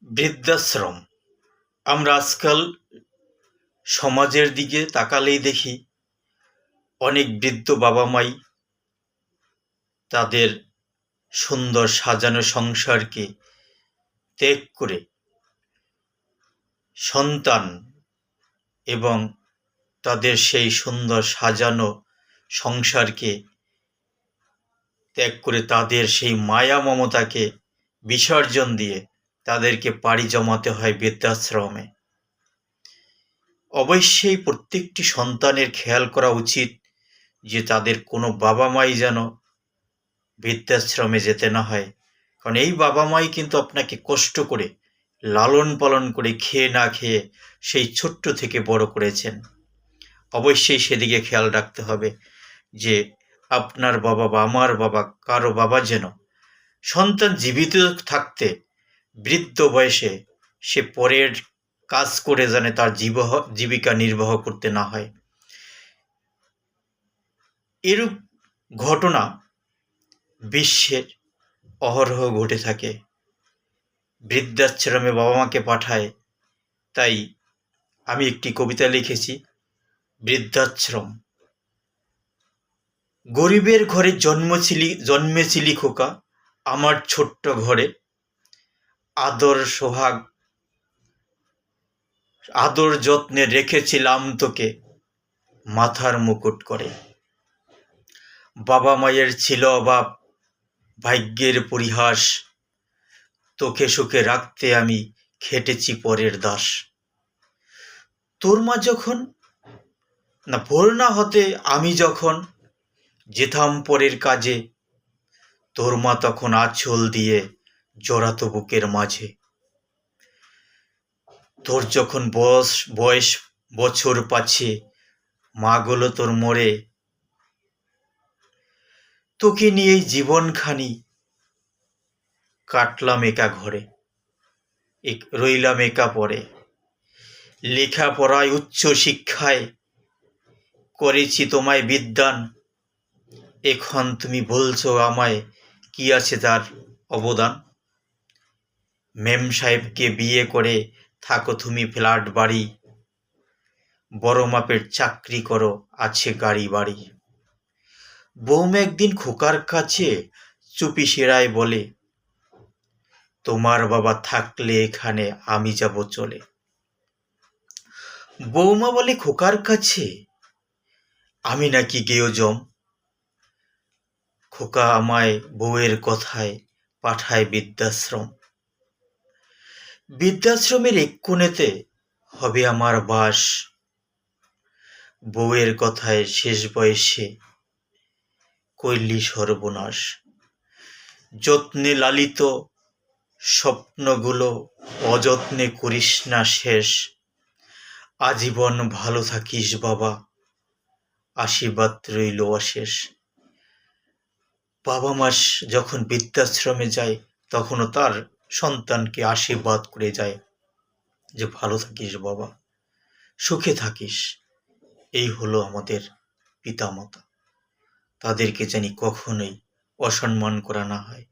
বৃদ্ধাশ্রম। আমরা আজকাল সমাজের দিকে তাকালেই দেখি অনেক বৃদ্ধ বাবা মাই তাদের সুন্দর সাজানো সংসারকে ত্যাগ করে সন্তান এবং তাদের সেই সুন্দর সাজানো সংসারকে ত্যাগ করে তাদের সেই মায়া মমতাকে বিসর্জন দিয়ে তাদেরকে পাড়ি জমাতে হয় বৃদ্ধাশ্রমে। অবশ্যই প্রত্যেকটি সন্তানের খেয়াল করা উচিত যে তাদের কোনো বাবা মাই যেন বৃদ্ধাশ্রমে যেতে না হয়, কারণ এই বাবা মাই কিন্তু আপনাকে কষ্ট করে লালন পালন করে খেয়ে না খেয়ে সেই ছোট্ট থেকে বড় করেছেন। অবশ্যই সেদিকে খেয়াল রাখতে হবে যে আপনার বাবা বা আমার বাবা কারো বাবা যেন সন্তান জীবিত থাকতে বৃদ্ধ বয়সে সে পরের কাজ করে জানে তার জীবিকা নির্বাহ করতে না হয়। এরূপ ঘটনা বিশ্বের অহরহ ঘটে থাকে। বৃদ্ধাশ্রমে বাবা মাকে পাঠায়। তাই আমি একটি কবিতা লিখেছি, বৃদ্ধাশ্রম। গরিবের ঘরে জন্মেছিলি খোকা, আমার ছোট্ট ঘরে। আদর যত্নে রেখেছিলাম তোকে মাথার মুকুট করে। বাবা মায়ের ছিল অভাব, ভাগ্যের পরিহাস, তোকে সুখে রাখতে আমি খেটেছি পরের দাস। তোর মা যখন ভোর না হতে আমি যখন যেতাম পরের কাজে, তোর মা তখন আঁচল দিয়ে জড়াতো বুকের মাঝে। তোর যখন বয়স বছর পাচ্ছে, মা গুলো তোর মরে, তোকে নিয়েই জীবনখানি কাটলাম একা ঘরে, রইলাম একা পরে। লেখাপড়ায় উচ্চ শিক্ষায় করেছি তোমায় বিদ্যান, এখন তুমি বলছো আমায় কি আছে তার অবদান। মেম সাহেবকে বিয়ে করে থাকো তুমি ফ্ল্যাট বাড়ি, বড় মাপের চাকরি করো আছে গাড়ি বাড়ি। বৌমা একদিন খোকার কাছে চুপি সেরায় বলে, তোমার বাবা থাকলে এখানে আমি যাব চলে। বৌমা বলে খোকার কাছে আমি নাকি গেও জম, খোকা আমায় বউয়ের কথায় পাঠায় বৃদ্ধাশ্রম। বৃদ্ধাশ্রমের এক কোণেতে হবে আমার বাস, বউয়ের কথায় শেষ বয়সে কইলি সর্বনাশ। যত্নে লালিত স্বপ্নগুলো অযত্নে করিস না শেষ, আজীবন ভালো থাকিস বাবা, আশীর্বাদ রইল অশেষ। বাবা মা যখন বৃদ্ধাশ্রমে যায় তখনও তার সন্তানকে আশীর্বাদ করে যায় যে ভালো থাকিস বাবা, সুখে থাকিস। এই হলো আমাদের পিতামাতা, তাদেরকে জানি কখনোই অসম্মান করা না হয়।